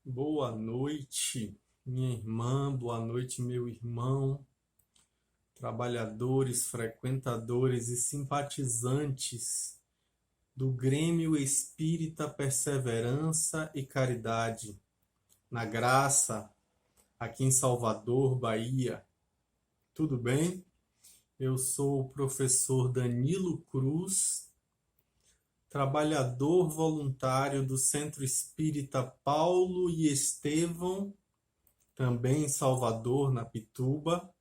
Boa noite, minha irmã, boa noite, meu irmão, trabalhadores, frequentadores e simpatizantes do Grêmio Espírita Perseverança e Caridade, na Graça, aqui em Salvador, Bahia. Tudo bem? Eu sou o professor Danilo Cruz, trabalhador voluntário do Centro Espírita Paulo e Estevão, também em Salvador, na Pituba.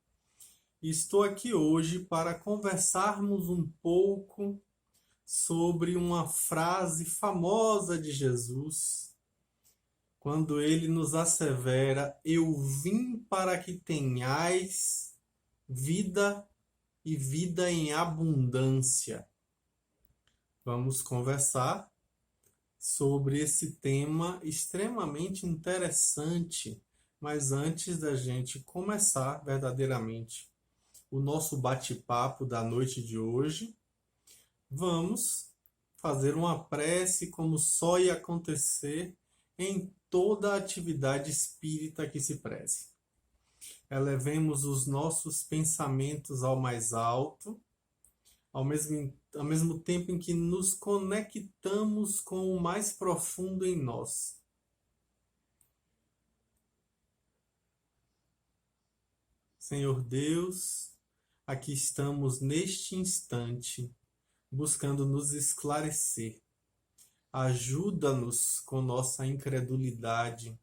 E estou aqui hoje para conversarmos um pouco sobre uma frase famosa de Jesus, quando ele nos assevera: Eu vim para que tenhais vida e vida em abundância. Vamos conversar sobre esse tema extremamente interessante, mas antes da gente começar verdadeiramente o nosso bate-papo da noite de hoje, vamos fazer uma prece como só ia acontecer em toda atividade espírita que se preze. Elevemos os nossos pensamentos ao mais alto, ao mesmo tempo em que nos conectamos com o mais profundo em nós. Senhor Deus, aqui estamos neste instante, buscando nos esclarecer. Ajuda-nos com nossa incredulidade.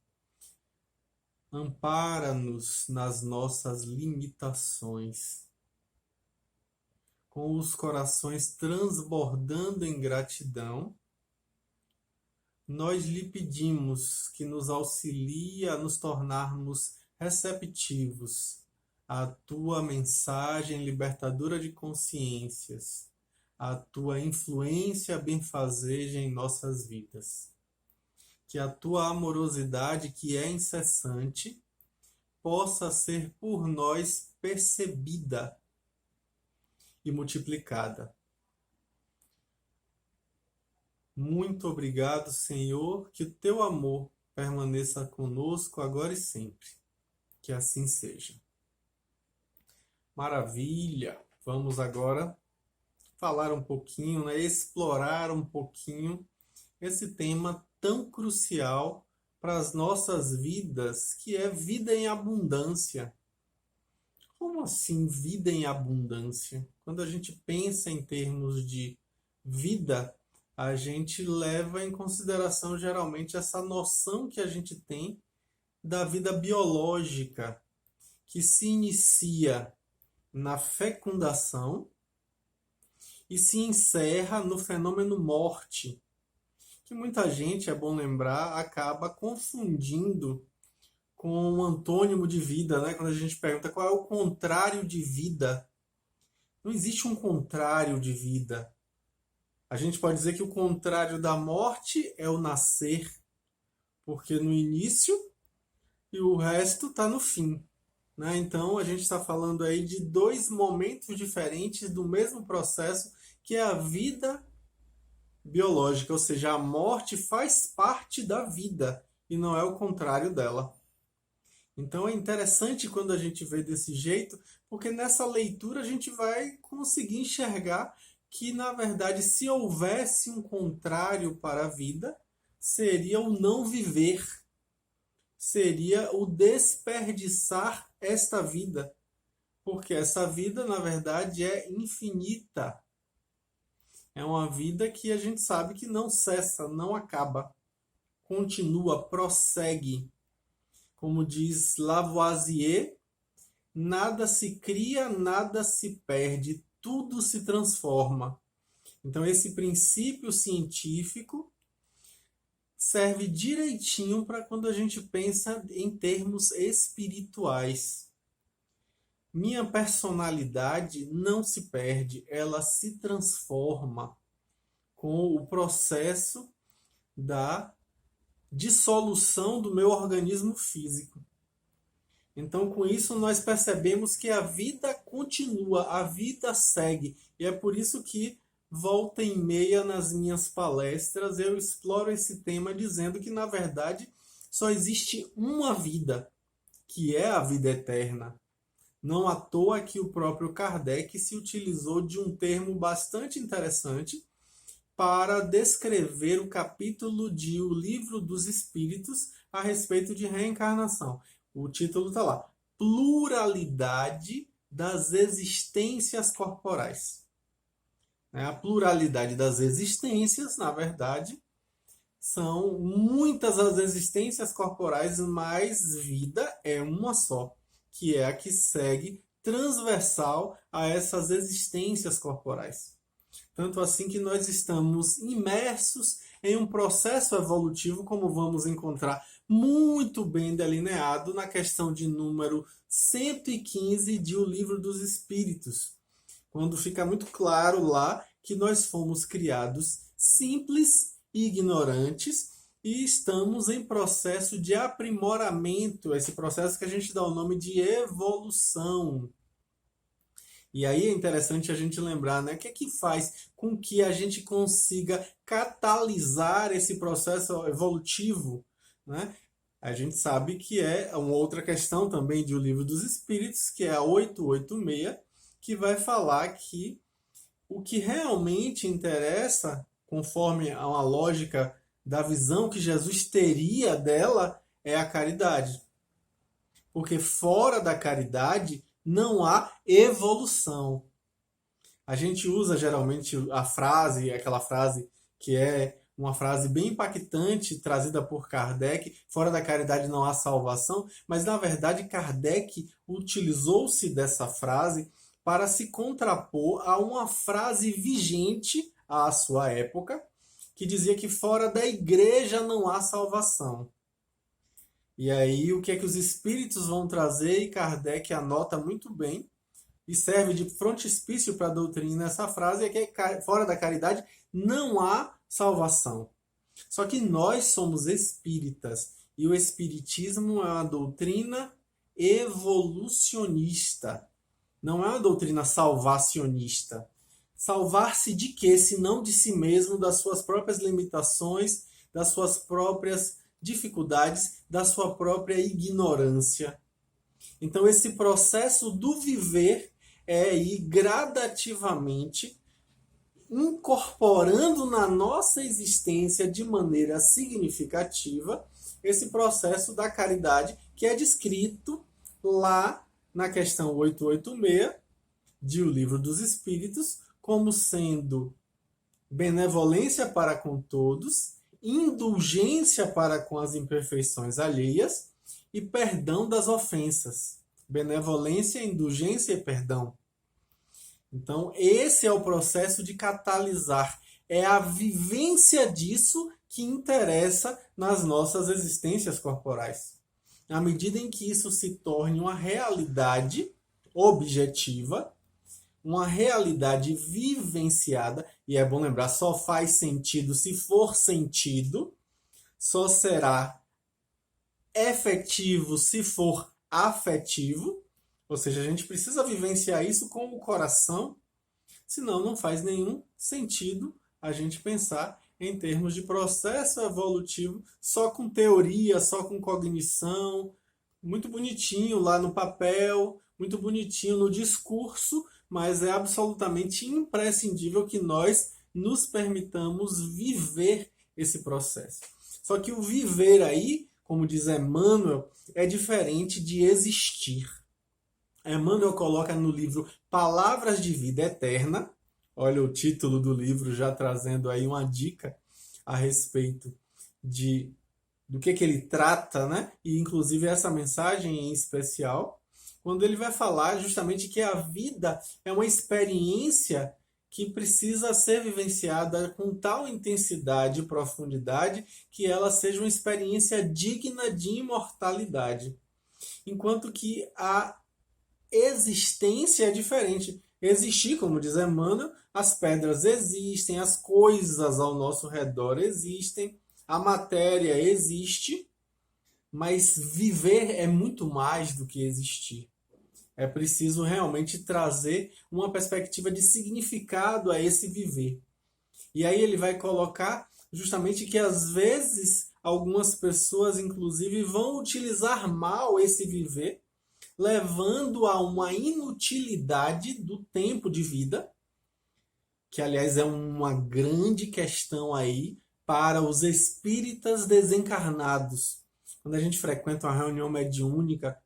Ampara-nos nas nossas limitações. Com os corações transbordando em gratidão, nós lhe pedimos que nos auxilie a nos tornarmos receptivos à tua mensagem libertadora de consciências, à tua influência benfazeja em nossas vidas. Que a tua amorosidade, que é incessante, possa ser por nós percebida e multiplicada. Muito obrigado, Senhor, que o teu amor permaneça conosco agora e sempre. Que assim seja. Maravilha! Vamos agora falar um pouquinho, explorar um pouquinho esse tema tão crucial para as nossas vidas, que é vida em abundância. Como assim vida em abundância? Quando a gente pensa em termos de vida, a gente leva em consideração geralmente essa noção que a gente tem da vida biológica, que se inicia na fecundação e se encerra no fenômeno morte, que muita gente, é bom lembrar, acaba confundindo com um antônimo de vida, né? Quando a gente pergunta qual é o contrário de vida, não existe um contrário de vida. A gente pode dizer que o contrário da morte é o nascer, porque no início e o resto está no fim. Né? Então a gente está falando aí de dois momentos diferentes do mesmo processo, que é a vida biológica, ou seja, a morte faz parte da vida e não é o contrário dela. Então é interessante quando a gente vê desse jeito, porque nessa leitura a gente vai conseguir enxergar que, na verdade, se houvesse um contrário para a vida, seria o não viver, seria o desperdiçar esta vida, porque essa vida, na verdade, é infinita. É uma vida que a gente sabe que não cessa, não acaba, continua, prossegue. Como diz Lavoisier, nada se cria, nada se perde, tudo se transforma. Então esse princípio científico serve direitinho para quando a gente pensa em termos espirituais. Minha personalidade não se perde, ela se transforma com o processo da dissolução do meu organismo físico. Então, com isso, nós percebemos que a vida continua, a vida segue. E é por isso que, volta e meia, nas minhas palestras, eu exploro esse tema dizendo que, na verdade, só existe uma vida, que é a vida eterna. Não à toa que o próprio Kardec se utilizou de um termo bastante interessante para descrever o capítulo de O Livro dos Espíritos a respeito de reencarnação. O título está lá: Pluralidade das existências corporais. A pluralidade das existências, na verdade, são muitas as existências corporais, mas vida é uma só, que é a que segue transversal a essas existências corporais. Tanto assim que nós estamos imersos em um processo evolutivo, como vamos encontrar muito bem delineado na questão de número 115 de O Livro dos Espíritos, quando fica muito claro lá que nós fomos criados simples e ignorantes e estamos em processo de aprimoramento, esse processo que a gente dá o nome de evolução. E aí é interessante a gente lembrar, né, o que é que faz com que a gente consiga catalisar esse processo evolutivo, né? A gente sabe que é uma outra questão também de O Livro dos Espíritos, que é a 886, que vai falar que o que realmente interessa, conforme a uma lógica da visão que Jesus teria dela, é a caridade. Porque fora da caridade não há evolução. A gente usa geralmente a frase, aquela frase que é uma frase bem impactante, trazida por Kardec: fora da caridade não há salvação, mas na verdade Kardec utilizou-se dessa frase para se contrapor a uma frase vigente à sua época, que dizia que fora da igreja não há salvação. E aí o que é que os espíritos vão trazer, e Kardec anota muito bem, e serve de frontispício para a doutrina essa frase, é que fora da caridade não há salvação. Só que nós somos espíritas, e o espiritismo é uma doutrina evolucionista, não é uma doutrina salvacionista. Salvar-se de quê? Se não de si mesmo, das suas próprias limitações, das suas próprias dificuldades, da sua própria ignorância. Então esse processo do viver é ir gradativamente incorporando na nossa existência de maneira significativa esse processo da caridade, que é descrito lá na questão 886 de O Livro dos Espíritos, como sendo benevolência para com todos, indulgência para com as imperfeições alheias e perdão das ofensas. Benevolência, indulgência e perdão. Então, esse é o processo de catalisar. É a vivência disso que interessa nas nossas existências corporais. À medida em que isso se torne uma realidade objetiva, uma realidade vivenciada, e é bom lembrar, só faz sentido se for sentido, só será efetivo se for afetivo, ou seja, a gente precisa vivenciar isso com o coração, senão não faz nenhum sentido a gente pensar em termos de processo evolutivo só com teoria, só com cognição, muito bonitinho lá no papel, muito bonitinho no discurso, mas é absolutamente imprescindível que nós nos permitamos viver esse processo. Só que o viver aí, como diz Emmanuel, é diferente de existir. Emmanuel coloca no livro Palavras de Vida Eterna, olha o título do livro já trazendo aí uma dica a respeito do que ele trata, né? E inclusive essa mensagem em especial, quando ele vai falar justamente que a vida é uma experiência que precisa ser vivenciada com tal intensidade e profundidade que ela seja uma experiência digna de imortalidade. Enquanto que a existência é diferente. Existir, como diz Emmanuel, as pedras existem, as coisas ao nosso redor existem, a matéria existe, mas viver é muito mais do que existir. É preciso realmente trazer uma perspectiva de significado a esse viver. E aí ele vai colocar justamente que às vezes algumas pessoas, inclusive, vão utilizar mal esse viver, levando a uma inutilidade do tempo de vida, que, aliás, é uma grande questão aí para os espíritas desencarnados. Quando a gente frequenta uma reunião mediúnica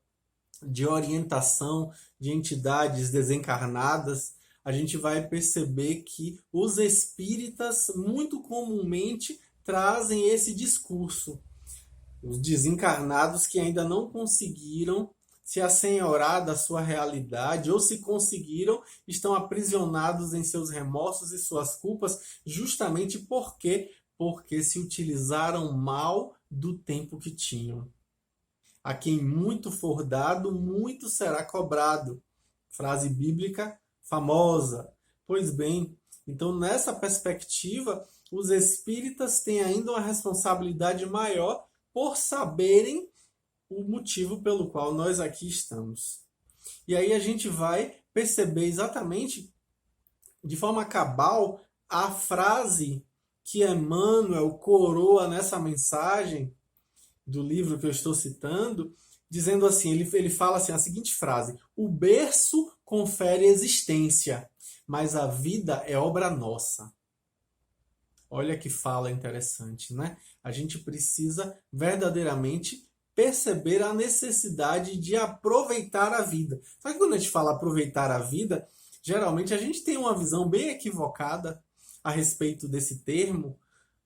de orientação de entidades desencarnadas, a gente vai perceber que os espíritas muito comumente trazem esse discurso. Os desencarnados que ainda não conseguiram se assenhorar da sua realidade, ou se conseguiram, estão aprisionados em seus remorsos e suas culpas, justamente porque se utilizaram mal do tempo que tinham. A quem muito for dado, muito será cobrado. Frase bíblica famosa. Pois bem, então nessa perspectiva, os espíritas têm ainda uma responsabilidade maior por saberem o motivo pelo qual nós aqui estamos. E aí a gente vai perceber exatamente, de forma cabal, a frase que Emmanuel coroa nessa mensagem do livro que eu estou citando, dizendo assim, ele fala assim, a seguinte frase: o berço confere existência, mas a vida é obra nossa. Olha que fala interessante, né? A gente precisa verdadeiramente perceber a necessidade de aproveitar a vida. Só que quando a gente fala aproveitar a vida, geralmente a gente tem uma visão bem equivocada a respeito desse termo,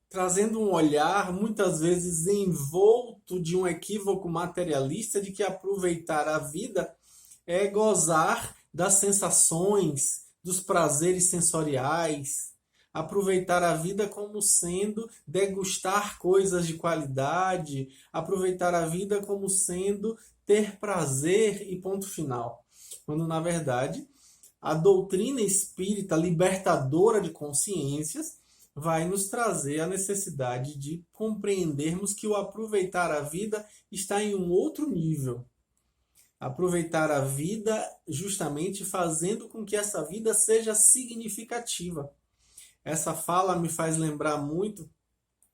trazendo um olhar muitas vezes envolto de um equívoco materialista de que aproveitar a vida é gozar das sensações, dos prazeres sensoriais, aproveitar a vida como sendo degustar coisas de qualidade, aproveitar a vida como sendo ter prazer e ponto final. Quando, na verdade, a doutrina espírita libertadora de consciências vai nos trazer a necessidade de compreendermos que o aproveitar a vida está em um outro nível. Aproveitar a vida justamente fazendo com que essa vida seja significativa. Essa fala me faz lembrar muito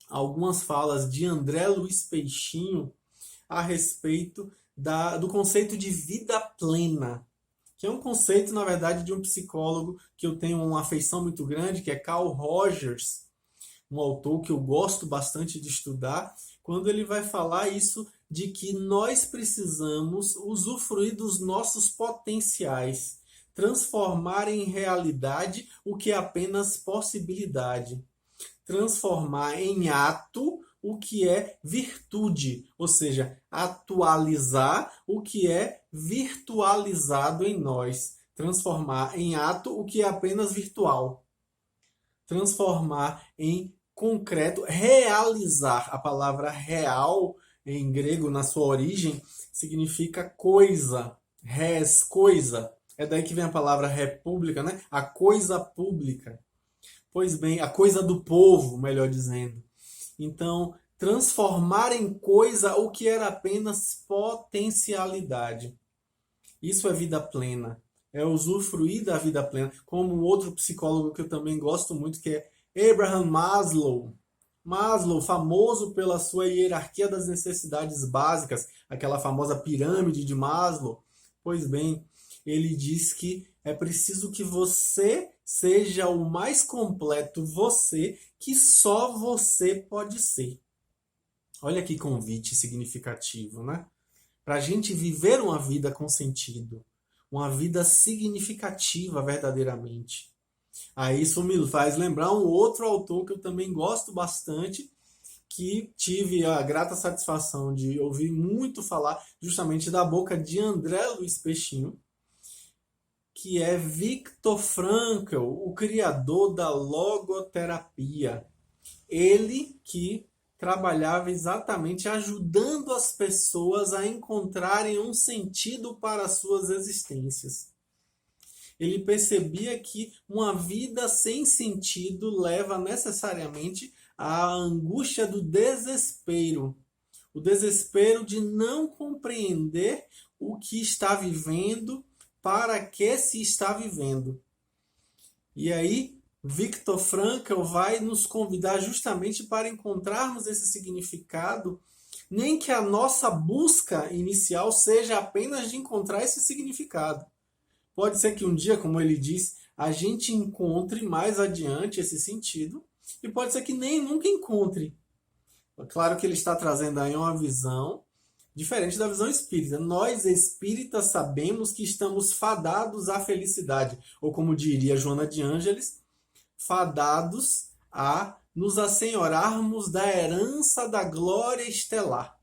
algumas falas de André Luiz Peixinho a respeito do conceito de vida plena, que é um conceito, na verdade, de um psicólogo que eu tenho uma afeição muito grande, que é Carl Rogers, um autor que eu gosto bastante de estudar, quando ele vai falar isso de que nós precisamos usufruir dos nossos potenciais, transformar em realidade o que é apenas possibilidade, transformar em ato o que é virtude, ou seja, atualizar o que é virtualizado em nós, transformar em ato o que é apenas virtual, transformar em concreto, realizar. A palavra real em grego, na sua origem, significa coisa, res, coisa. É daí que vem a palavra república, né? A coisa pública. Pois bem, a coisa do povo, melhor dizendo. Então, transformar em coisa o que era apenas potencialidade. Isso é vida plena. É usufruir da vida plena. Como um outro psicólogo que eu também gosto muito, que é Abraham Maslow. Maslow, famoso pela sua hierarquia das necessidades básicas, aquela famosa pirâmide de Maslow. Pois bem, ele diz que é preciso que você seja o mais completo você que só você pode ser. Olha que convite significativo, né? Para a gente viver uma vida com sentido, uma vida significativa verdadeiramente. Aí isso me faz lembrar um outro autor que eu também gosto bastante, que tive a grata satisfação de ouvir muito falar justamente da boca de André Luiz Peixinho, que é Viktor Frankl, o criador da logoterapia. Ele que trabalhava exatamente ajudando as pessoas a encontrarem um sentido para as suas existências. Ele percebia que uma vida sem sentido leva necessariamente à angústia do desespero. O desespero de não compreender o que está vivendo, para que se está vivendo. E aí, Viktor Frankl vai nos convidar justamente para encontrarmos esse significado, nem que a nossa busca inicial seja apenas de encontrar esse significado. Pode ser que um dia, como ele diz, a gente encontre mais adiante esse sentido, e pode ser que nem nunca encontre. É claro que ele está trazendo aí uma visão diferente da visão espírita. Nós espíritas sabemos que estamos fadados à felicidade, ou como diria Joana de Ângeles, fadados a nos assenhorarmos da herança da glória estelar.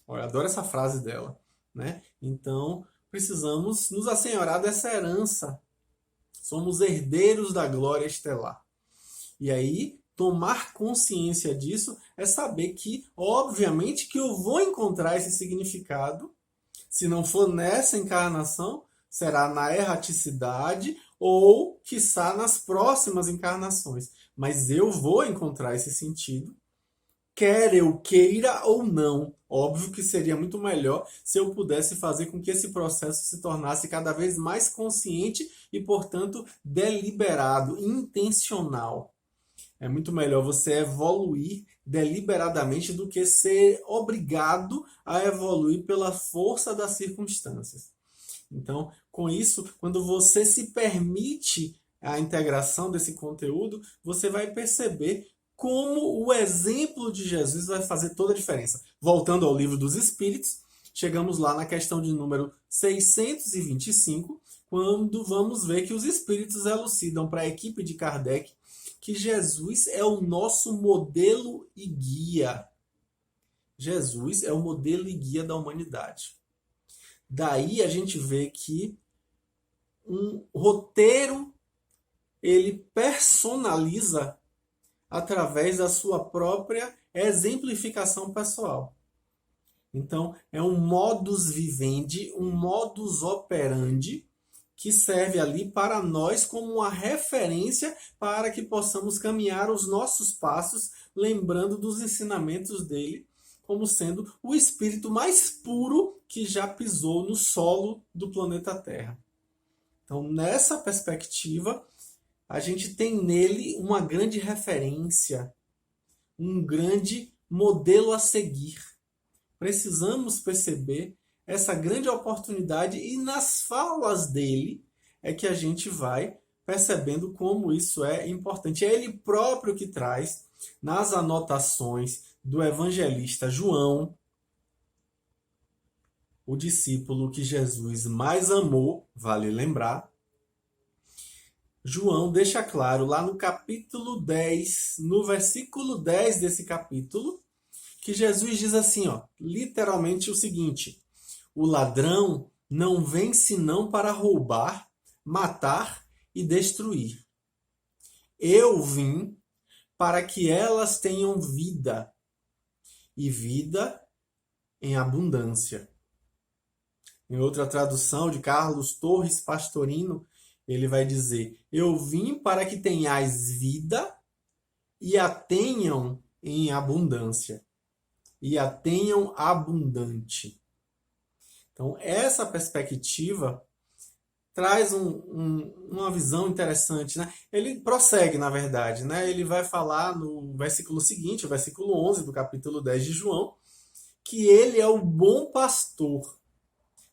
Olha, adoro essa frase dela, né? Então, precisamos nos assenhorar dessa herança. Somos herdeiros da glória estelar. E aí, tomar consciência disso é saber que, obviamente, que eu vou encontrar esse significado. Se não for nessa encarnação, será na erraticidade ou, quiçá, nas próximas encarnações. Mas eu vou encontrar esse sentido, quer eu queira ou não. Óbvio que seria muito melhor se eu pudesse fazer com que esse processo se tornasse cada vez mais consciente e, portanto, deliberado, intencional. É muito melhor você evoluir deliberadamente do que ser obrigado a evoluir pela força das circunstâncias. Então, com isso, quando você se permite a integração desse conteúdo, você vai perceber como o exemplo de Jesus vai fazer toda a diferença. Voltando ao Livro dos Espíritos, chegamos lá na questão de número 625, quando vamos ver que os espíritos elucidam para a equipe de Kardec que Jesus é o nosso modelo e guia. Jesus é o modelo e guia da humanidade. Daí a gente vê que um roteiro ele personaliza através da sua própria exemplificação pessoal. Então, é um modus vivendi, um modus operandi que serve ali para nós como uma referência para que possamos caminhar os nossos passos, lembrando dos ensinamentos dele, como sendo o espírito mais puro que já pisou no solo do planeta Terra. Então, nessa perspectiva, a gente tem nele uma grande referência, um grande modelo a seguir. Precisamos perceber essa grande oportunidade e nas falas dele é que a gente vai percebendo como isso é importante. É ele próprio que traz nas anotações do evangelista João, o discípulo que Jesus mais amou, vale lembrar. João deixa claro lá no capítulo 10, no versículo 10 desse capítulo, que Jesus diz assim, ó, literalmente o seguinte: o ladrão não vem senão para roubar, matar e destruir. Eu vim para que elas tenham vida, e vida em abundância. Em outra tradução de Carlos Torres Pastorino, ele vai dizer: eu vim para que tenhais vida e a tenham em abundância. E a tenham abundante. Então, essa perspectiva traz uma visão interessante, né? Ele prossegue, na verdade, né? Ele vai falar no versículo seguinte, o versículo 11 do capítulo 10 de João, que ele é o bom pastor.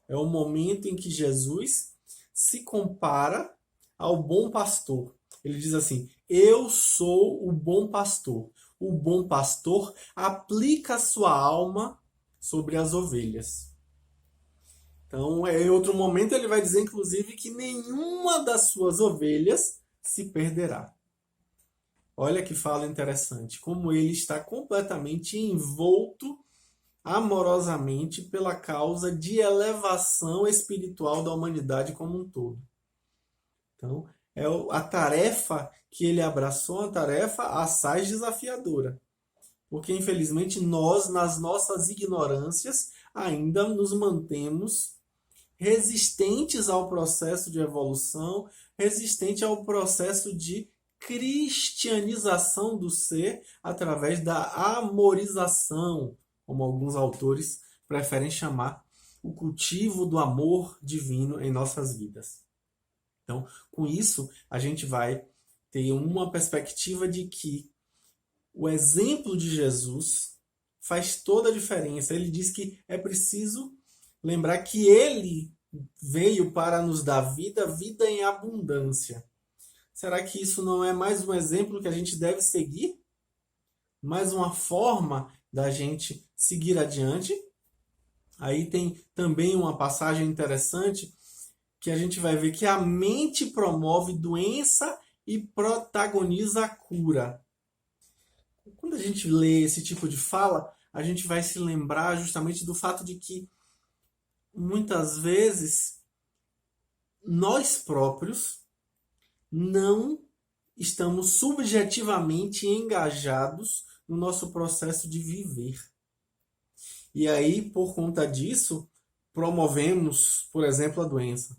É o momento em que Jesus se compara ao bom pastor. Ele diz assim: eu sou o bom pastor. O bom pastor aplica a sua alma sobre as ovelhas. Então, em outro momento, ele vai dizer, inclusive, que nenhuma das suas ovelhas se perderá. Olha que fala interessante, como ele está completamente envolto amorosamente pela causa de elevação espiritual da humanidade como um todo. Então, a tarefa que ele abraçou, uma tarefa assaz desafiadora. Porque, infelizmente, nós, nas nossas ignorâncias, ainda nos mantemos resistentes ao processo de evolução, resistente ao processo de cristianização do ser através da amorização, como alguns autores preferem chamar, o cultivo do amor divino em nossas vidas. Então, com isso, a gente vai ter uma perspectiva de que o exemplo de Jesus faz toda a diferença. Ele diz que é preciso lembrar que ele veio para nos dar vida, vida em abundância. Será que isso não é mais um exemplo que a gente deve seguir? Mais uma forma da gente seguir adiante? Aí tem também uma passagem interessante que a gente vai ver que a mente promove doença e protagoniza a cura. Quando a gente lê esse tipo de fala, a gente vai se lembrar justamente do fato de que muitas vezes nós próprios não estamos subjetivamente engajados no nosso processo de viver. E aí, por conta disso, promovemos, por exemplo, a doença.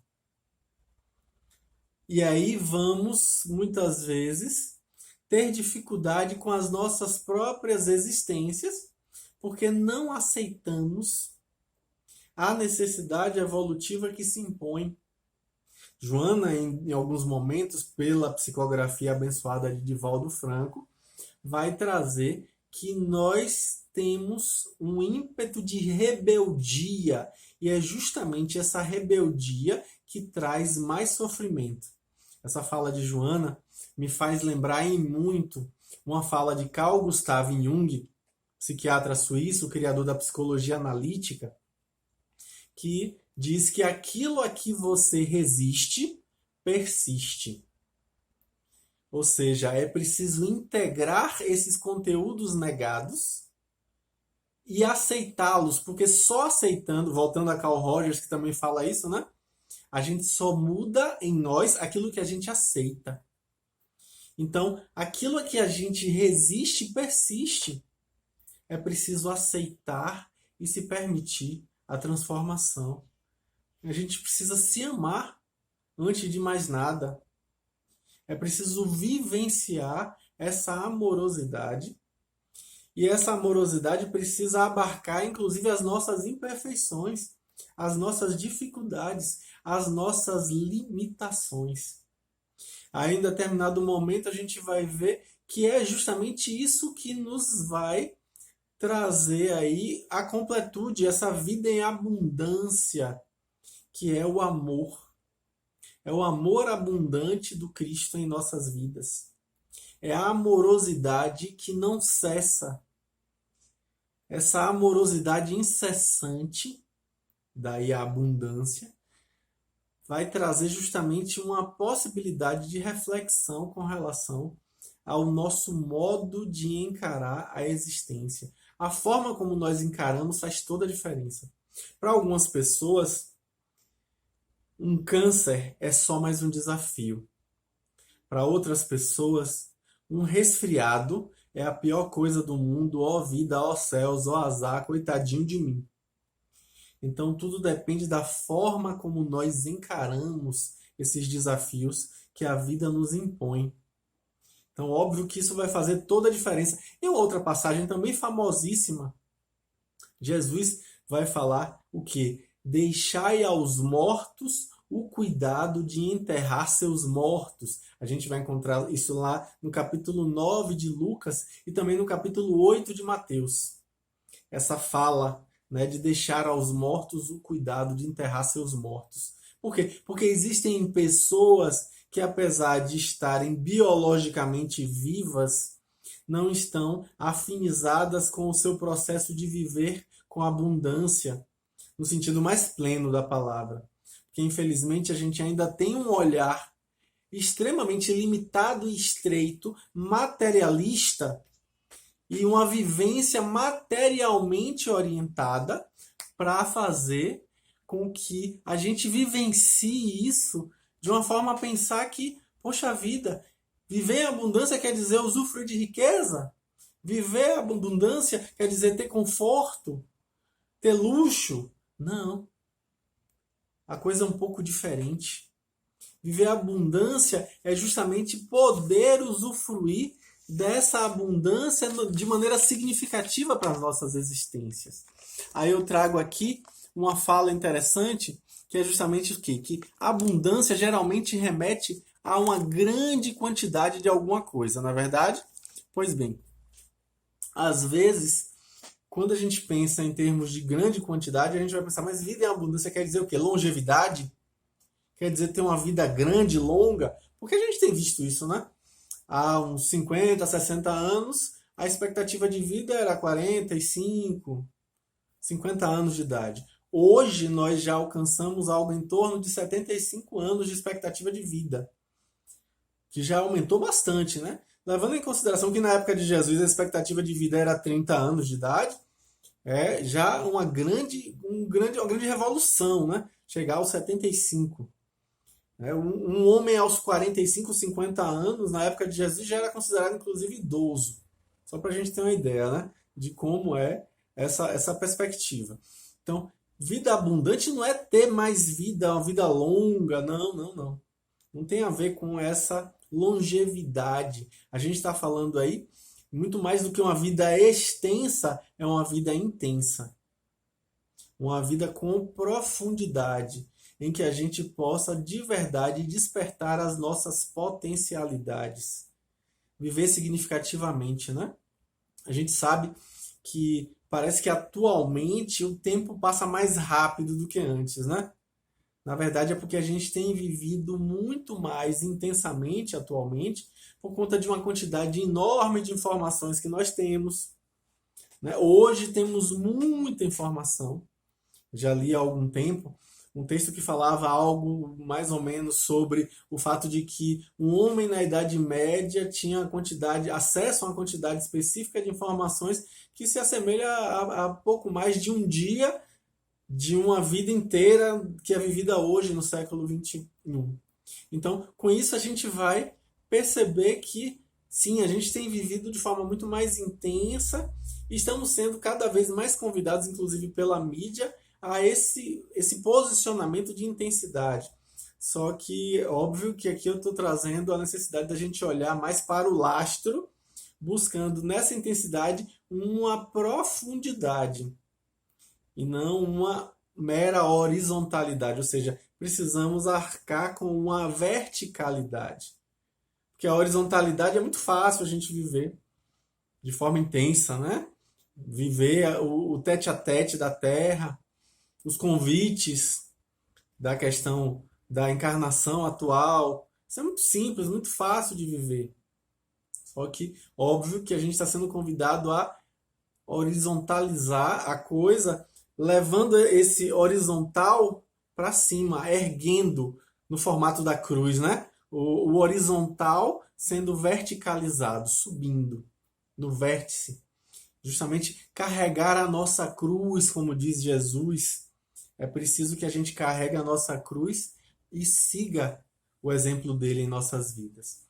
E aí vamos, muitas vezes, ter dificuldade com as nossas próprias existências, porque não aceitamos a necessidade evolutiva que se impõe. Joana, em alguns momentos, pela psicografia abençoada de Divaldo Franco, vai trazer que nós temos um ímpeto de rebeldia, e é justamente essa rebeldia que traz mais sofrimento. Essa fala de Joana me faz lembrar em muito uma fala de Carl Gustav Jung, psiquiatra suíço, criador da psicologia analítica, que diz que aquilo a que você resiste, persiste. Ou seja, é preciso integrar esses conteúdos negados e aceitá-los, porque só aceitando, voltando a Carl Rogers, que também fala isso, né? A gente só muda em nós aquilo que a gente aceita. Então, aquilo a que a gente resiste, persiste. É preciso aceitar e se permitir a transformação. A gente precisa se amar antes de mais nada. É preciso vivenciar essa amorosidade. E essa amorosidade precisa abarcar, inclusive, as nossas imperfeições, as nossas dificuldades, as nossas limitações. Aí, em determinado momento, a gente vai ver que é justamente isso que nos vai trazer aí a completude, essa vida em abundância, que é o amor. É o amor abundante do Cristo em nossas vidas. É a amorosidade que não cessa. Essa amorosidade incessante, daí a abundância, vai trazer justamente uma possibilidade de reflexão com relação ao nosso modo de encarar a existência. A forma como nós encaramos faz toda a diferença. Para algumas pessoas, um câncer é só mais um desafio. Para outras pessoas, um resfriado é a pior coisa do mundo, ó vida, ó céus, ó azar, coitadinho de mim. Então tudo depende da forma como nós encaramos esses desafios que a vida nos impõe. Então, óbvio que isso vai fazer toda a diferença. Em outra passagem também famosíssima, Jesus vai falar o quê? Deixai aos mortos o cuidado de enterrar seus mortos. A gente vai encontrar isso lá no capítulo 9 de Lucas e também no capítulo 8 de Mateus. Essa fala, né, de deixar aos mortos o cuidado de enterrar seus mortos. Por quê? Porque existem pessoas que, apesar de estarem biologicamente vivas, não estão afinizadas com o seu processo de viver com abundância, no sentido mais pleno da palavra. Porque, infelizmente, a gente ainda tem um olhar extremamente limitado e estreito, materialista, e uma vivência materialmente orientada para fazer com que a gente vivencie isso de uma forma a pensar que, poxa vida, viver em abundância quer dizer usufruir de riqueza? Viver a abundância quer dizer ter conforto? Ter luxo? Não. A coisa é um pouco diferente. Viver a abundância é justamente poder usufruir dessa abundância de maneira significativa para as nossas existências. Aí eu trago aqui uma fala interessante, que é justamente o quê? Que a abundância geralmente remete a uma grande quantidade de alguma coisa, não é verdade? Pois bem, às vezes, quando a gente pensa em termos de grande quantidade, a gente vai pensar, mas vida em abundância quer dizer o quê? Longevidade? Quer dizer ter uma vida grande, longa? Porque a gente tem visto isso, né? Há uns 50, 60 anos, a expectativa de vida era 45, 50 anos de idade. Hoje nós já alcançamos algo em torno de 75 anos de expectativa de vida, que já aumentou bastante, né? Levando em consideração que na época de Jesus a expectativa de vida era 30 anos de idade, é já uma grande revolução, né? Chegar aos 75. Um homem aos 45, 50 anos, na época de Jesus, já era considerado inclusive idoso. Só para a gente ter uma ideia, né? De como é essa perspectiva. Então, vida abundante não é ter mais vida, uma vida longa, não, não, não. Não tem a ver com essa longevidade. A gente está falando aí muito mais do que uma vida extensa, é uma vida intensa. Uma vida com profundidade, em que a gente possa de verdade despertar as nossas potencialidades. Viver significativamente, né? A gente sabe que parece que atualmente o tempo passa mais rápido do que antes, né? Na verdade é porque a gente tem vivido muito mais intensamente atualmente por conta de uma quantidade enorme de informações que nós temos, né? Hoje temos muita informação. Já li há algum tempo um texto que falava algo mais ou menos sobre o fato de que um homem na Idade Média tinha acesso a uma quantidade específica de informações que se assemelha a pouco mais de um dia de uma vida inteira que é vivida hoje no século XXI. Então, com isso a gente vai perceber que sim, a gente tem vivido de forma muito mais intensa e estamos sendo cada vez mais convidados, inclusive pela mídia, a esse posicionamento de intensidade. Só que, óbvio que aqui eu estou trazendo a necessidade da gente olhar mais para o lastro, buscando nessa intensidade uma profundidade e não uma mera horizontalidade, ou seja, precisamos arcar com uma verticalidade. Porque a horizontalidade é muito fácil a gente viver de forma intensa, né? Viver o tete a tete da Terra, os convites da questão da encarnação atual. Isso é muito simples, muito fácil de viver. Só que, óbvio que a gente está sendo convidado a horizontalizar a coisa, levando esse horizontal para cima, erguendo no formato da cruz, né? O horizontal sendo verticalizado, subindo no vértice. Justamente carregar a nossa cruz, como diz Jesus. É preciso que a gente carregue a nossa cruz e siga o exemplo dele em nossas vidas.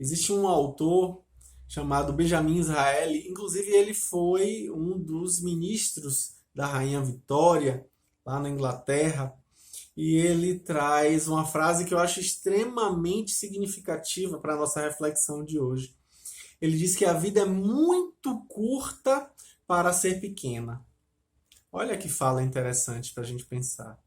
Existe um autor chamado Benjamin Israeli, inclusive ele foi um dos ministros da Rainha Vitória, lá na Inglaterra, e ele traz uma frase que eu acho extremamente significativa para a nossa reflexão de hoje. Ele diz que a vida é muito curta para ser pequena. Olha que fala interessante para a gente pensar.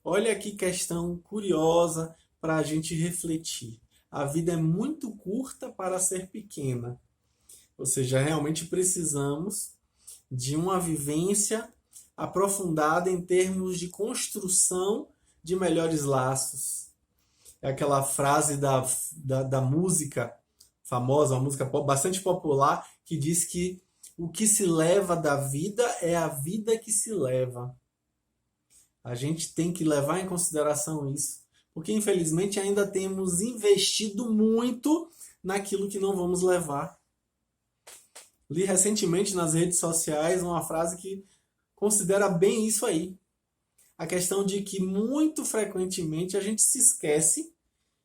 Olha que questão curiosa para a gente refletir. A vida é muito curta para ser pequena. Ou seja, realmente precisamos de uma vivência aprofundada em termos de construção de melhores laços. É aquela frase da música famosa, uma música bastante popular, que diz que o que se leva da vida é a vida que se leva. A gente tem que levar em consideração isso, porque infelizmente ainda temos investido muito naquilo que não vamos levar. Li recentemente nas redes sociais uma frase que considera bem isso aí. A questão de que muito frequentemente a gente se esquece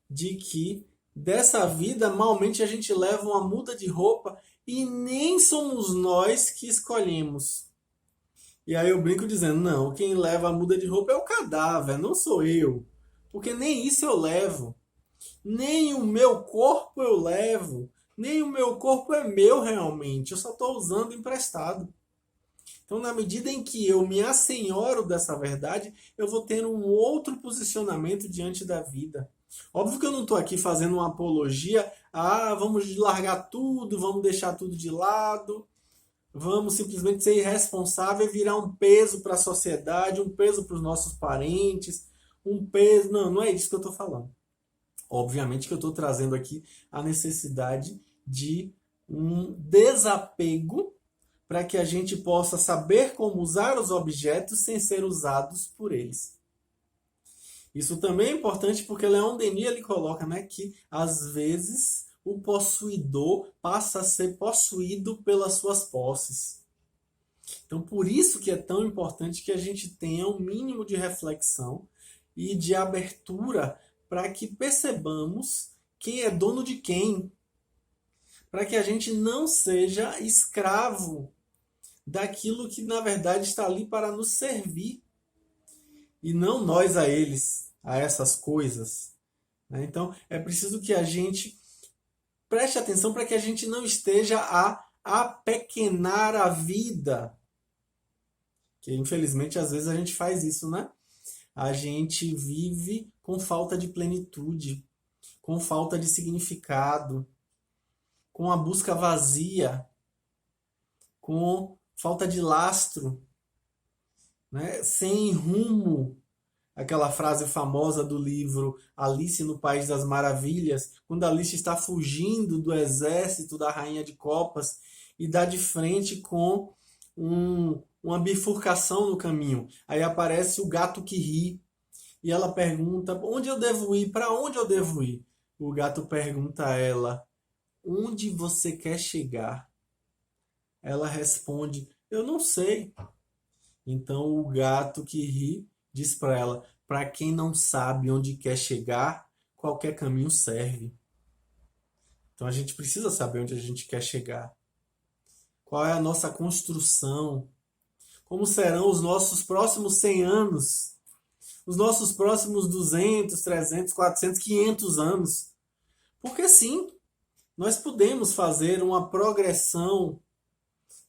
de que dessa vida malmente a gente leva uma muda de roupa e nem somos nós que escolhemos. E aí eu brinco dizendo, não, quem leva a muda de roupa é o cadáver, não sou eu. Porque nem isso eu levo. Nem o meu corpo eu levo. Nem o meu corpo é meu realmente. Eu só estou usando emprestado. Então, na medida em que eu me assenhoro dessa verdade, eu vou ter um outro posicionamento diante da vida. Óbvio que eu não estou aqui fazendo uma apologia vamos largar tudo, vamos deixar tudo de lado, vamos simplesmente ser irresponsável e virar um peso para a sociedade, um peso para os nossos parentes, um peso. Não, não é isso que eu estou falando. Obviamente que eu estou trazendo aqui a necessidade de um desapego para que a gente possa saber como usar os objetos sem ser usados por eles. Isso também é importante porque Leon Denis ele coloca, né, que às vezes o possuidor passa a ser possuído pelas suas posses. Então, por isso que é tão importante que a gente tenha um mínimo de reflexão e de abertura para que percebamos quem é dono de quem, para que a gente não seja escravo daquilo que na verdade está ali para nos servir e não nós a eles, a essas coisas. Então, é preciso que a gente preste atenção para que a gente não esteja a apequenar a vida. Que infelizmente às vezes a gente faz isso, né? A gente vive com falta de plenitude, com falta de significado, com a busca vazia, com falta de lastro, né? Sem rumo. Aquela frase famosa do livro Alice no País das Maravilhas, quando Alice está fugindo do exército da Rainha de Copas e dá de frente com uma bifurcação no caminho. Aí aparece o gato que ri e ela pergunta: onde eu devo ir? Para onde eu devo ir? O gato pergunta a ela: onde você quer chegar? Ela responde: eu não sei. Então o gato que ri diz para ela: para quem não sabe onde quer chegar, qualquer caminho serve. Então a gente precisa saber onde a gente quer chegar. Qual é a nossa construção? Como serão os nossos próximos 100 anos? Os nossos próximos 200, 300, 400, 500 anos? Porque sim, nós podemos fazer uma progressão,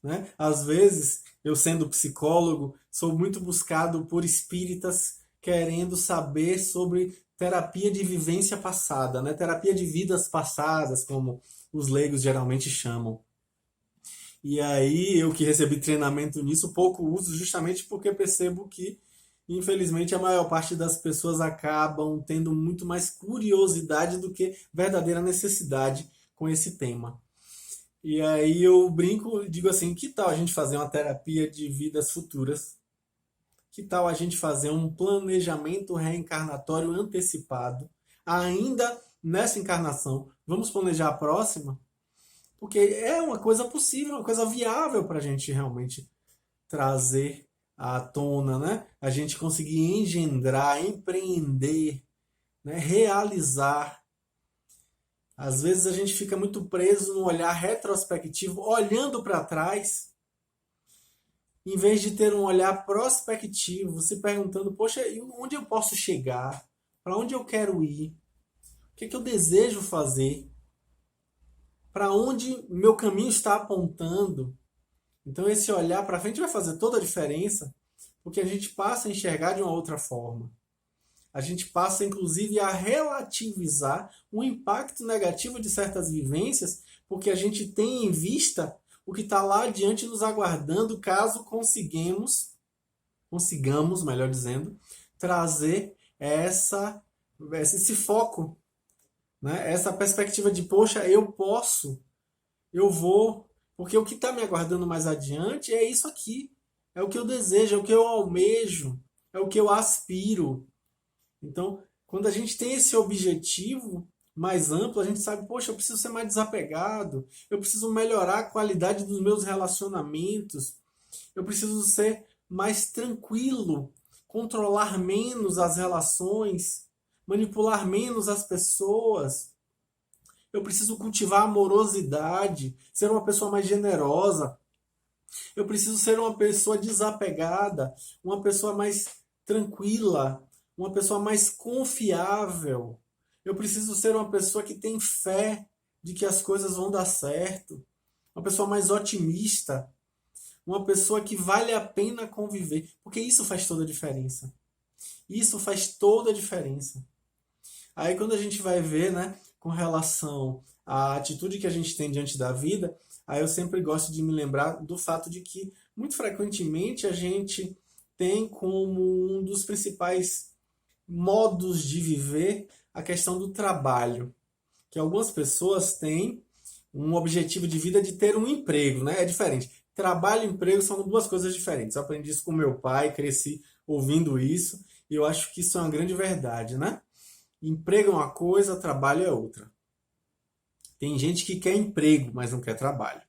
né? Às vezes, eu sendo psicólogo, sou muito buscado por espíritas querendo saber sobre terapia de vivência passada, né? Terapia de vidas passadas, como os leigos geralmente chamam. E aí, eu que recebi treinamento nisso, pouco uso, justamente porque percebo que, infelizmente, a maior parte das pessoas acabam tendo muito mais curiosidade do que verdadeira necessidade com esse tema. E aí eu brinco e digo assim, que tal a gente fazer uma terapia de vidas futuras? Que tal a gente fazer um planejamento reencarnatório antecipado? Ainda nessa encarnação, vamos planejar a próxima? Porque é uma coisa possível, uma coisa viável para a gente realmente trazer à tona, né? A gente conseguir engendrar, empreender, né? Realizar. Às vezes a gente fica muito preso no olhar retrospectivo, olhando para trás, em vez de ter um olhar prospectivo, se perguntando, poxa, onde eu posso chegar? Para onde eu quero ir? O que é que eu desejo fazer? Para onde meu caminho está apontando? Então esse olhar para frente vai fazer toda a diferença, porque a gente passa a enxergar de uma outra forma. A gente passa, inclusive, a relativizar o impacto negativo de certas vivências, porque a gente tem em vista o que está lá adiante nos aguardando, caso consigamos, melhor dizendo, trazer esse foco, né? Essa perspectiva de, poxa, eu posso, eu vou, porque o que está me aguardando mais adiante é isso aqui, é o que eu desejo, é o que eu almejo, é o que eu aspiro. Então, quando a gente tem esse objetivo mais amplo, a gente sabe, poxa, eu preciso ser mais desapegado, eu preciso melhorar a qualidade dos meus relacionamentos, eu preciso ser mais tranquilo, controlar menos as relações, manipular menos as pessoas. Eu preciso cultivar amorosidade, ser uma pessoa mais generosa. Eu preciso ser uma pessoa desapegada, uma pessoa mais tranquila, uma pessoa mais confiável. Eu preciso ser uma pessoa que tem fé de que as coisas vão dar certo, uma pessoa mais otimista, uma pessoa que vale a pena conviver, porque isso faz toda a diferença. Isso faz toda a diferença. Aí quando a gente vai ver, né, com relação à atitude que a gente tem diante da vida, aí eu sempre gosto de me lembrar do fato de que, muito frequentemente, a gente tem como um dos principais modos de viver a questão do trabalho. Que algumas pessoas têm um objetivo de vida de ter um emprego, né? É diferente. Trabalho e emprego são duas coisas diferentes. Eu aprendi isso com meu pai, cresci ouvindo isso, e eu acho que isso é uma grande verdade, né? Emprego é uma coisa, trabalho é outra. Tem gente que quer emprego, mas não quer trabalho,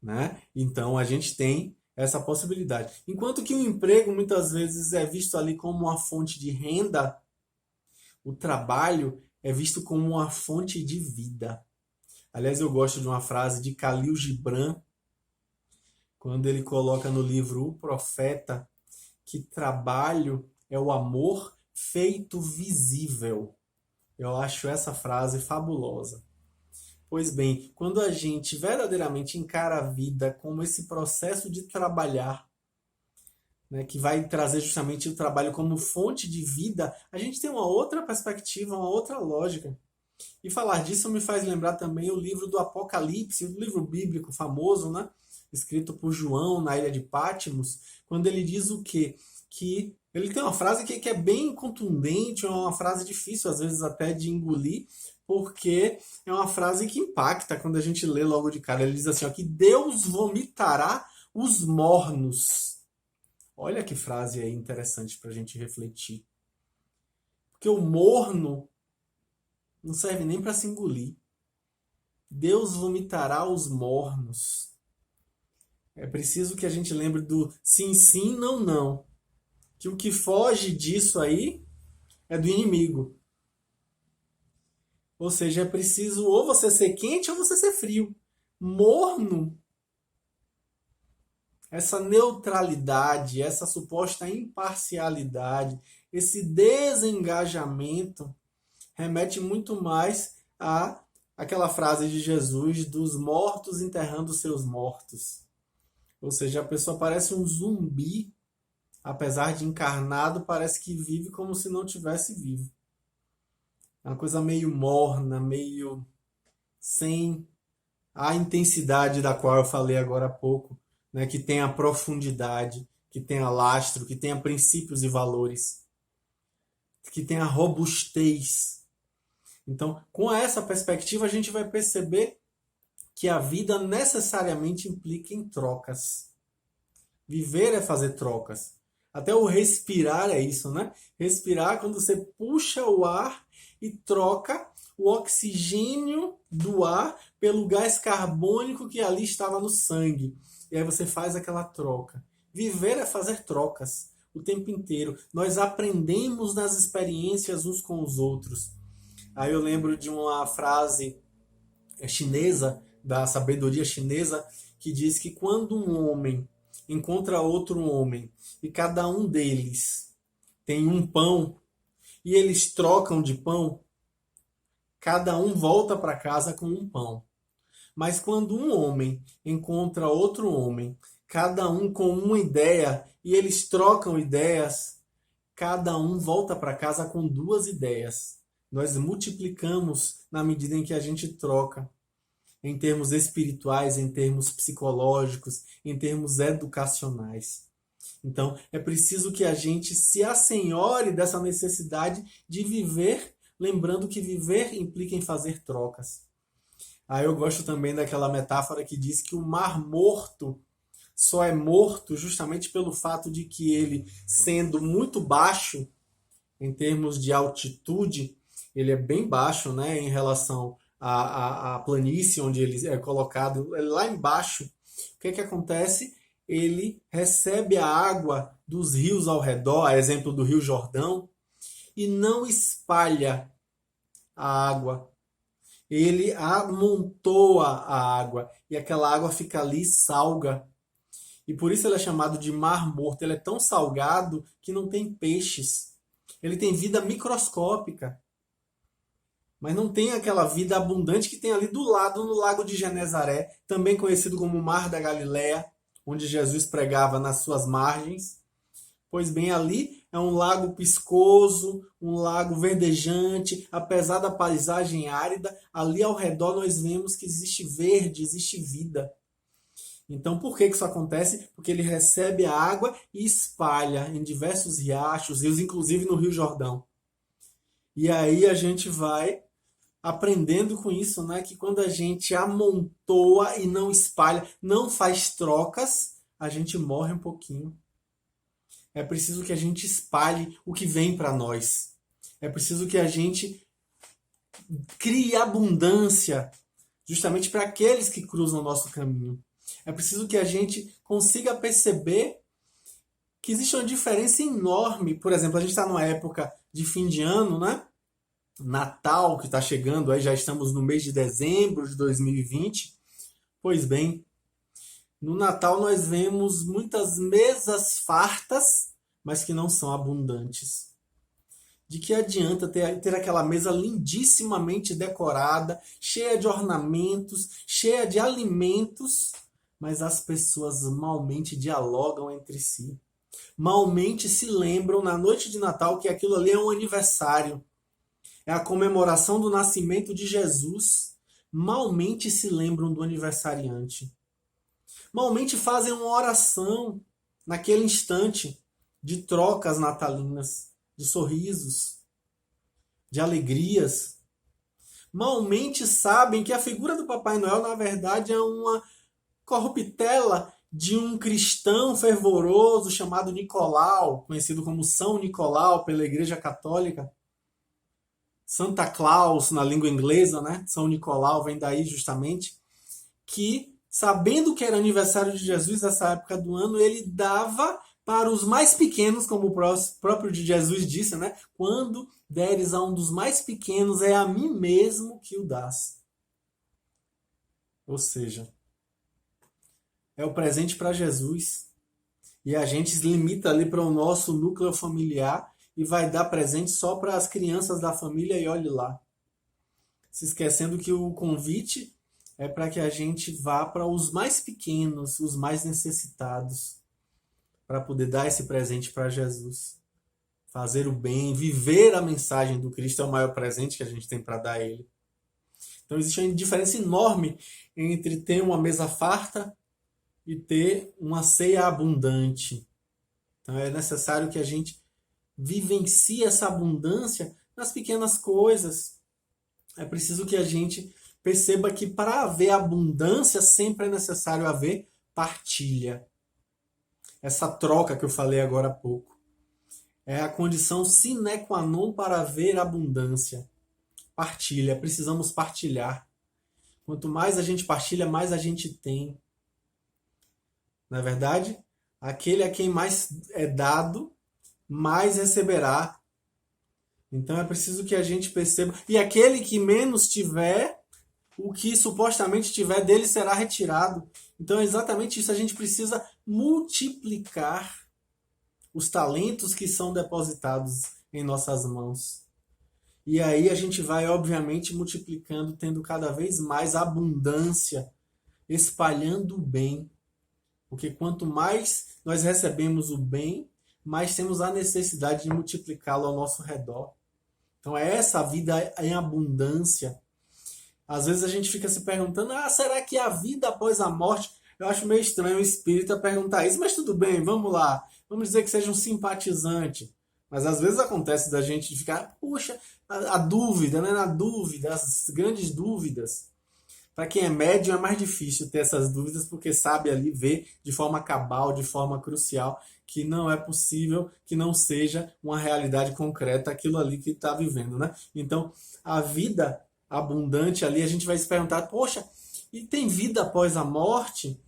né? Então a gente tem essa possibilidade. Enquanto que o emprego muitas vezes é visto ali como uma fonte de renda, o trabalho é visto como uma fonte de vida. Aliás, eu gosto de uma frase de Khalil Gibran, quando ele coloca no livro O Profeta, que trabalho é o amor feito visível. Eu acho essa frase fabulosa. Pois bem, quando a gente verdadeiramente encara a vida como esse processo de trabalhar, né, que vai trazer justamente o trabalho como fonte de vida, a gente tem uma outra perspectiva, uma outra lógica. E falar disso me faz lembrar também o livro do Apocalipse, o livro bíblico famoso, né, escrito por João na ilha de Patmos, quando ele diz o quê? Que ele tem uma frase que é bem contundente, é uma frase difícil às vezes até de engolir, porque é uma frase que impacta quando a gente lê logo de cara. Ele diz assim, ó, que Deus vomitará os mornos. Olha que frase aí interessante para a gente refletir. Porque o morno não serve nem para se engolir. Deus vomitará os mornos. É preciso que a gente lembre do sim, sim, não, não. Que o que foge disso aí é do inimigo. Ou seja, é preciso ou você ser quente ou você ser frio. Morno, essa neutralidade, essa suposta imparcialidade, esse desengajamento remete muito mais a aquela frase de Jesus dos mortos enterrando seus mortos. Ou seja, a pessoa parece um zumbi, apesar de encarnado, parece que vive como se não tivesse vivo. É uma coisa meio morna, meio sem a intensidade da qual eu falei agora há pouco, né? Que tenha profundidade, que tenha lastro, que tenha princípios e valores, que tenha robustez. Então, com essa perspectiva, a gente vai perceber que a vida necessariamente implica em trocas. Viver é fazer trocas. Até o respirar é isso, né? Respirar é quando você puxa o ar e troca o oxigênio do ar pelo gás carbônico que ali estava no sangue. E aí você faz aquela troca. Viver é fazer trocas o tempo inteiro. Nós aprendemos nas experiências uns com os outros. Aí eu lembro de uma frase chinesa, da sabedoria chinesa, que diz que quando um homem encontra outro homem e cada um deles tem um pão e eles trocam de pão, cada um volta para casa com um pão. Mas quando um homem encontra outro homem, cada um com uma ideia e eles trocam ideias, cada um volta para casa com duas ideias. Nós multiplicamos na medida em que a gente troca, em termos espirituais, em termos psicológicos, em termos educacionais. Então, é preciso que a gente se assenhore dessa necessidade de viver, lembrando que viver implica em fazer trocas. Aí eu gosto também daquela metáfora que diz que o mar morto só é morto justamente pelo fato de que ele, sendo muito baixo em termos de altitude, ele é bem baixo, né, em relação à planície onde ele é colocado, lá embaixo. O que acontece? Ele recebe a água dos rios ao redor, a exemplo do Rio Jordão, e não espalha a água. Ele amontoa a água e aquela água fica ali salga. E por isso ele é chamado de mar morto. Ele é tão salgado que não tem peixes. Ele tem vida microscópica. Mas não tem aquela vida abundante que tem ali do lado, no Lago de Genezaré, também conhecido como Mar da Galileia, onde Jesus pregava nas suas margens. Pois bem, ali é um lago piscoso, um lago verdejante, apesar da paisagem árida, ali ao redor nós vemos que existe verde, existe vida. Então, por que isso acontece? Porque ele recebe a água e espalha em diversos riachos, rios, inclusive no Rio Jordão. E aí a gente vai aprendendo com isso, né? Que quando a gente amontoa e não espalha, não faz trocas, a gente morre um pouquinho. É preciso que a gente espalhe o que vem para nós. É preciso que a gente crie abundância justamente para aqueles que cruzam o nosso caminho. É preciso que a gente consiga perceber que existe uma diferença enorme. Por exemplo, a gente está numa época de fim de ano, né? Natal que está chegando, aí já estamos no mês de dezembro de 2020. Pois bem, no Natal nós vemos muitas mesas fartas, mas que não são abundantes. De que adianta ter aquela mesa lindissimamente decorada, cheia de ornamentos, cheia de alimentos, mas as pessoas malmente dialogam entre si. Malmente se lembram na noite de Natal que aquilo ali é um aniversário. É a comemoração do nascimento de Jesus. Malmente se lembram do aniversariante. Malmente fazem uma oração naquele instante de trocas natalinas, de sorrisos, de alegrias. Malmente sabem que a figura do Papai Noel, na verdade, é uma corruptela de um cristão fervoroso chamado Nicolau, conhecido como São Nicolau pela Igreja Católica. Santa Claus na língua inglesa, né? São Nicolau vem daí justamente, que sabendo que era aniversário de Jesus nessa época do ano, ele dava para os mais pequenos, como o próprio de Jesus disse, né? Quando deres a um dos mais pequenos, é a mim mesmo que o dás. Ou seja, é o presente para Jesus. E a gente se limita ali para o nosso núcleo familiar e vai dar presente só para as crianças da família e olhe lá. Se esquecendo que o convite é para que a gente vá para os mais pequenos, os mais necessitados, para poder dar esse presente para Jesus. Fazer o bem, viver a mensagem do Cristo é o maior presente que a gente tem para dar a Ele. Então existe uma diferença enorme entre ter uma mesa farta e ter uma ceia abundante. Então é necessário que a gente vivencie essa abundância nas pequenas coisas. É preciso que a gente perceba que para haver abundância sempre é necessário haver partilha. Essa troca que eu falei agora há pouco é a condição sine qua non para haver abundância. Partilha, precisamos partilhar. Quanto mais a gente partilha, mais a gente tem. Na verdade, aquele a quem mais é dado, mais receberá. Então é preciso que a gente perceba. E aquele que menos tiver, o que supostamente tiver dele será retirado. Então é exatamente isso. A gente precisa multiplicar os talentos que são depositados em nossas mãos. E aí a gente vai, obviamente, multiplicando, tendo cada vez mais abundância, espalhando o bem. Porque quanto mais nós recebemos o bem, mais temos a necessidade de multiplicá-lo ao nosso redor. Então é essa a vida em abundância. Às vezes a gente fica se perguntando, será que a vida após a morte? Eu acho meio estranho o espírita perguntar isso, mas tudo bem, vamos lá. Vamos dizer que seja um simpatizante. Mas às vezes acontece da gente ficar, puxa, a dúvida, né? Na dúvida, as grandes dúvidas. Para quem é médium é mais difícil ter essas dúvidas, porque sabe ali ver de forma cabal, de forma crucial, que não é possível que não seja uma realidade concreta aquilo ali que está vivendo, né? Então, a vida abundante ali, a gente vai se perguntar, poxa, e tem vida após a morte?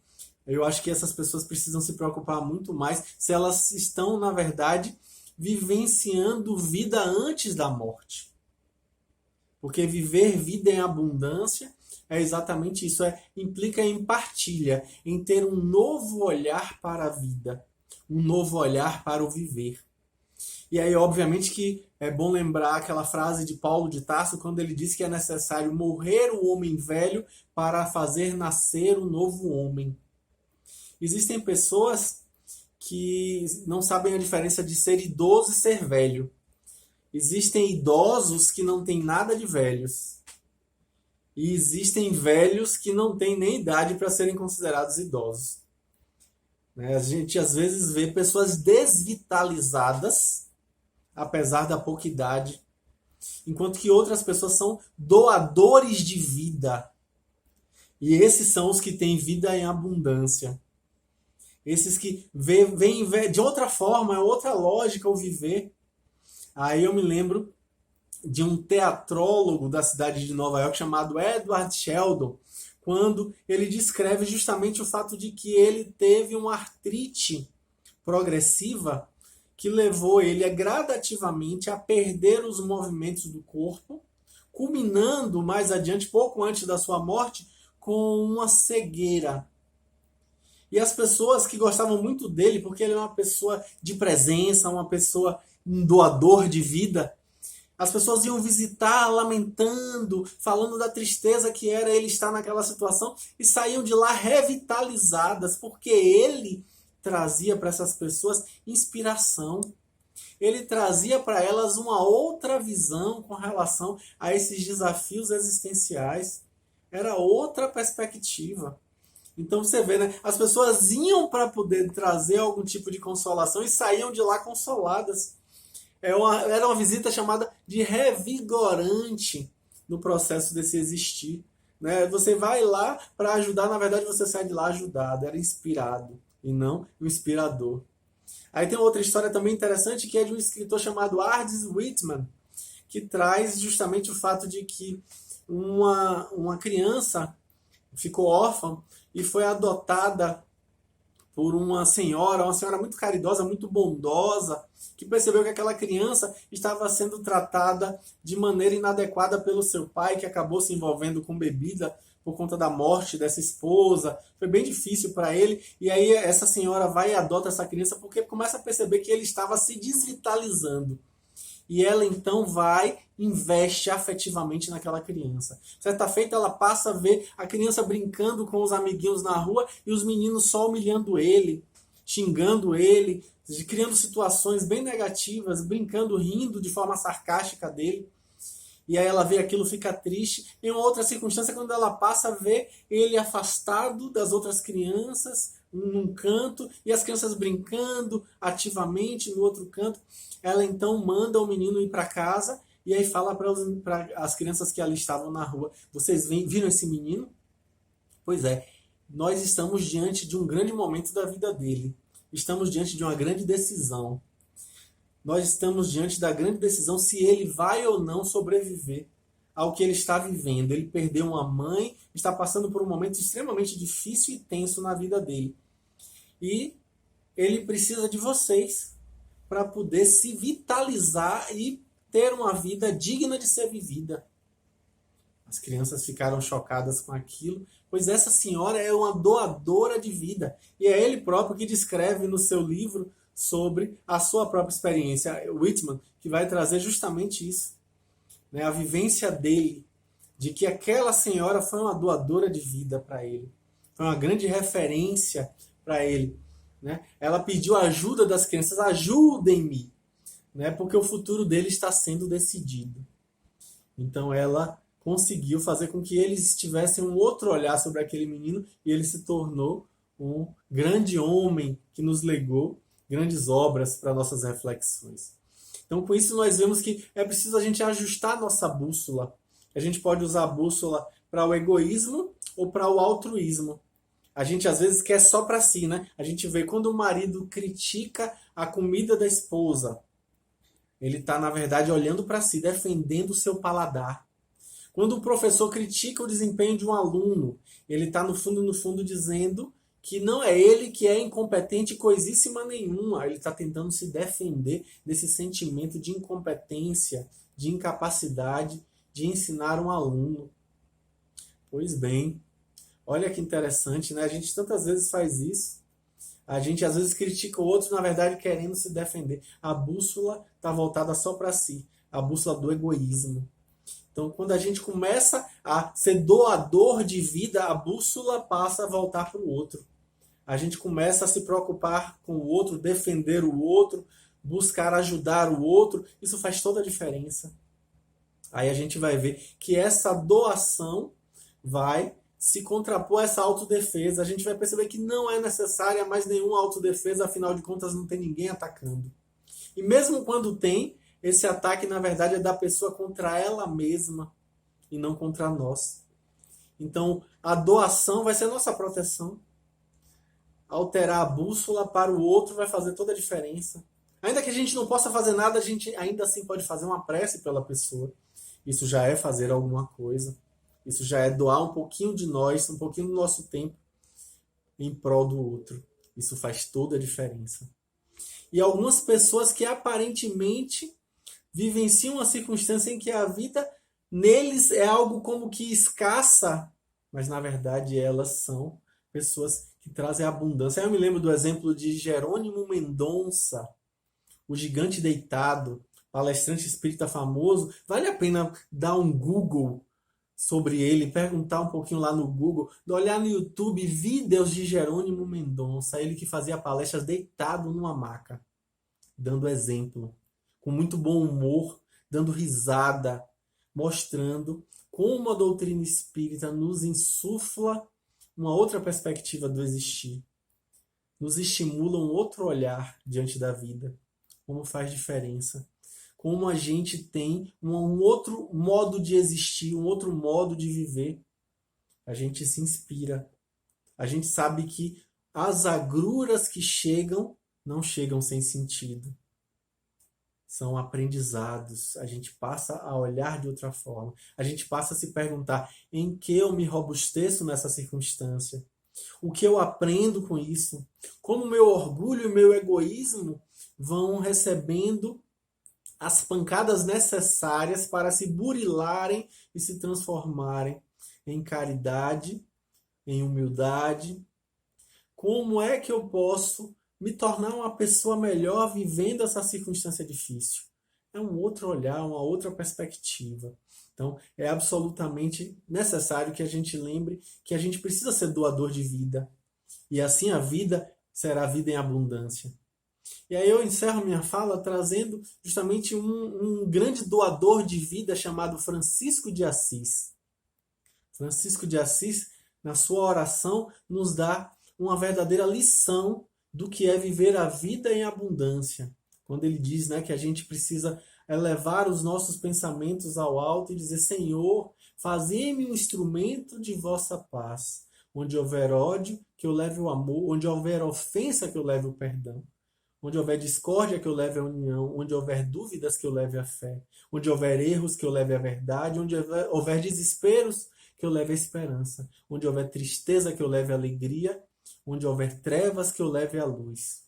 Eu acho que essas pessoas precisam se preocupar muito mais se elas estão, na verdade, vivenciando vida antes da morte. Porque viver vida em abundância é exatamente isso, implica em partilha, em ter um novo olhar para a vida, um novo olhar para o viver. E aí, obviamente, que é bom lembrar aquela frase de Paulo de Tarso, quando ele diz que é necessário morrer o homem velho para fazer nascer um novo homem. Existem pessoas que não sabem a diferença de ser idoso e ser velho. Existem idosos que não têm nada de velhos. E existem velhos que não têm nem idade para serem considerados idosos. Né? A gente às vezes vê pessoas desvitalizadas, apesar da pouca idade, enquanto que outras pessoas são doadores de vida. E esses são os que têm vida em abundância. Esses que veem de outra forma, é outra lógica o viver. Aí eu me lembro de um teatrólogo da cidade de Nova York chamado Edward Sheldon, quando ele descreve justamente o fato de que ele teve uma artrite progressiva que levou ele gradativamente a perder os movimentos do corpo, culminando mais adiante, pouco antes da sua morte, com uma cegueira. E as pessoas que gostavam muito dele, porque ele é uma pessoa de presença, uma pessoa, um doador de vida, as pessoas iam visitar lamentando, falando da tristeza que era ele estar naquela situação e saíam de lá revitalizadas, porque ele trazia para essas pessoas inspiração. Ele trazia para elas uma outra visão com relação a esses desafios existenciais. Era outra perspectiva. Então você vê, né? As pessoas iam para poder trazer algum tipo de consolação e saíam de lá consoladas. Era uma visita chamada de revigorante no processo desse existir. Né? Você vai lá para ajudar, na verdade você sai de lá ajudado, era inspirado e não o inspirador. Aí tem outra história também interessante que é de um escritor chamado Ardis Whitman, que traz justamente o fato de que uma criança ficou órfã e foi adotada por uma senhora muito caridosa, muito bondosa, que percebeu que aquela criança estava sendo tratada de maneira inadequada pelo seu pai, que acabou se envolvendo com bebida por conta da morte dessa esposa. Foi bem difícil para ele. E aí essa senhora vai e adota essa criança porque começa a perceber que ele estava se desvitalizando. E ela então vai e investe afetivamente naquela criança. Certa feita ela passa a ver a criança brincando com os amiguinhos na rua e os meninos só humilhando ele, xingando ele, criando situações bem negativas, brincando, rindo de forma sarcástica dele. E aí ela vê aquilo, fica triste. Em uma outra circunstância, quando ela passa a ver ele afastado das outras crianças, num canto, e as crianças brincando ativamente no outro canto, ela então manda o menino ir para casa e aí fala para as crianças que ali estavam na rua: vocês viram esse menino? Pois é, nós estamos diante de um grande momento da vida dele. Estamos diante de uma grande decisão. Nós estamos diante da grande decisão se ele vai ou não sobreviver ao que ele está vivendo. Ele perdeu uma mãe, está passando por um momento extremamente difícil e tenso na vida dele. E ele precisa de vocês para poder se vitalizar e ter uma vida digna de ser vivida. As crianças ficaram chocadas com aquilo, pois essa senhora é uma doadora de vida. E é ele próprio que descreve no seu livro sobre a sua própria experiência, Whitman, que vai trazer justamente isso. Né? A vivência dele, de que aquela senhora foi uma doadora de vida para ele. Foi uma grande referência para ele. Né? Ela pediu a ajuda das crianças: ajudem-me, né? Porque o futuro dele está sendo decidido. Então ela conseguiu fazer com que eles tivessem um outro olhar sobre aquele menino e ele se tornou um grande homem que nos legou grandes obras para nossas reflexões. Então, com isso, nós vemos que é preciso a gente ajustar nossa bússola. A gente pode usar a bússola para o egoísmo ou para o altruísmo. A gente, às vezes, quer só para si, né? A gente vê quando o marido critica a comida da esposa, ele está, na verdade, olhando para si, defendendo o seu paladar. Quando o professor critica o desempenho de um aluno, ele está, no fundo, dizendo que não é ele que é incompetente coisíssima nenhuma. Ele está tentando se defender desse sentimento de incompetência, de incapacidade de ensinar um aluno. Pois bem, olha que interessante, né? A gente tantas vezes faz isso. A gente às vezes critica o outro, na verdade, querendo se defender. A bússola está voltada só para si. A bússola do egoísmo. Então, quando a gente começa a ser doador de vida, a bússola passa a voltar para o outro. a gente começa a se preocupar com o outro, defender o outro, buscar ajudar o outro. Isso faz toda a diferença. Aí a gente vai ver que essa doação vai se contrapor a essa autodefesa. A gente vai perceber que não é necessária mais nenhuma autodefesa, afinal de contas não tem ninguém atacando. E mesmo quando tem, esse ataque na verdade é da pessoa contra ela mesma e não contra nós. Então a doação vai ser a nossa proteção. Alterar a bússola para o outro vai fazer toda a diferença. Ainda que a gente não possa fazer nada, a gente ainda assim pode fazer uma prece pela pessoa. Isso já é fazer alguma coisa. Isso já é doar um pouquinho de nós, um pouquinho do nosso tempo em prol do outro. Isso faz toda a diferença. E algumas pessoas que aparentemente vivenciam uma circunstância em que a vida neles é algo como que escassa, mas na verdade elas são pessoas que trazem abundância. Eu me lembro do exemplo de Jerônimo Mendonça, o gigante deitado, palestrante espírita famoso. Vale a pena dar um Google sobre ele, perguntar um pouquinho lá no Google, olhar no YouTube vídeos de Jerônimo Mendonça, ele que fazia palestras deitado numa maca, dando exemplo, com muito bom humor, dando risada, mostrando como a doutrina espírita nos insufla uma outra perspectiva do existir, nos estimula um outro olhar diante da vida, como faz diferença, como a gente tem um outro modo de existir, um outro modo de viver. A gente se inspira. A gente sabe que as agruras que chegam não chegam sem sentido. São aprendizados. A gente passa a olhar de outra forma. A gente passa a se perguntar em que eu me robusteço nessa circunstância. O que eu aprendo com isso? Como o meu orgulho e o meu egoísmo vão recebendo as pancadas necessárias para se burilarem e se transformarem em caridade, em humildade. Como é que eu posso me tornar uma pessoa melhor vivendo essa circunstância difícil? É um outro olhar, uma outra perspectiva. Então, é absolutamente necessário que a gente lembre que a gente precisa ser doador de vida. E assim a vida será vida em abundância. E aí eu encerro minha fala trazendo justamente um grande doador de vida chamado Francisco de Assis. Francisco de Assis, na sua oração, nos dá uma verdadeira lição do que é viver a vida em abundância. Quando ele diz, né, que a gente precisa elevar os nossos pensamentos ao alto e dizer: Senhor, fazei-me um instrumento de vossa paz. Onde houver ódio, que eu leve o amor. Onde houver ofensa, que eu leve o perdão. Onde houver discórdia, que eu leve a união. Onde houver dúvidas, que eu leve a fé. Onde houver erros, que eu leve a verdade. Onde houver desesperos, que eu leve a esperança. Onde houver tristeza, que eu leve a alegria. Onde houver trevas, que eu leve a luz.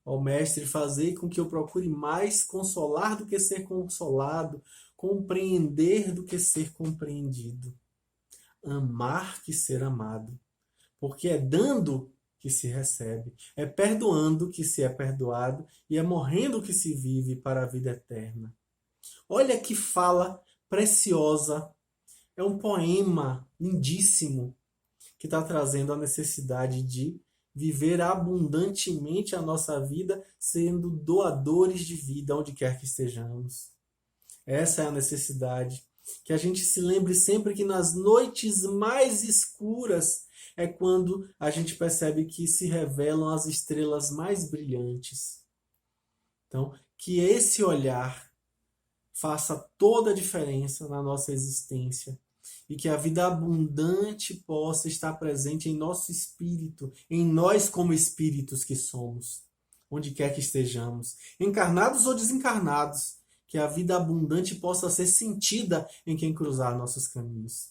Ó Mestre, fazei com que eu procure mais consolar do que ser consolado, compreender do que ser compreendido, amar que ser amado. Porque é dando que se recebe, é perdoando que se é perdoado e é morrendo que se vive para a vida eterna. Olha que fala preciosa, é um poema lindíssimo que está trazendo a necessidade de viver abundantemente a nossa vida, sendo doadores de vida onde quer que estejamos. Essa é a necessidade. Que a gente se lembre sempre que nas noites mais escuras é quando a gente percebe que se revelam as estrelas mais brilhantes. Então, que esse olhar faça toda a diferença na nossa existência e que a vida abundante possa estar presente em nosso espírito, em nós como espíritos que somos, onde quer que estejamos, encarnados ou desencarnados, que a vida abundante possa ser sentida em quem cruzar nossos caminhos.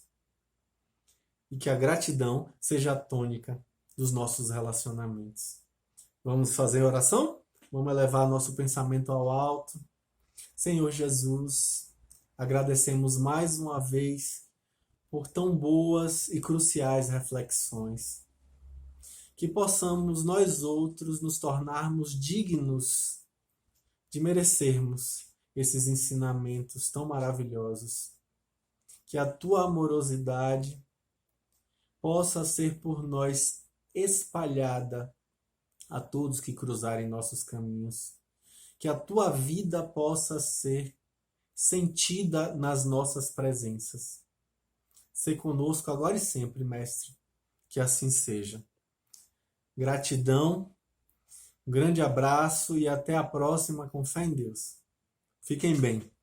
E que a gratidão seja a tônica dos nossos relacionamentos. Vamos fazer oração? Vamos elevar nosso pensamento ao alto. Senhor Jesus, agradecemos mais uma vez por tão boas e cruciais reflexões. Que possamos nós outros nos tornarmos dignos de merecermos esses ensinamentos tão maravilhosos. Que a tua amorosidade possa ser por nós espalhada a todos que cruzarem nossos caminhos. Que a tua vida possa ser sentida nas nossas presenças. Sê conosco agora e sempre, Mestre. Que assim seja. Gratidão, um grande abraço e até a próxima com fé em Deus. Fiquem bem.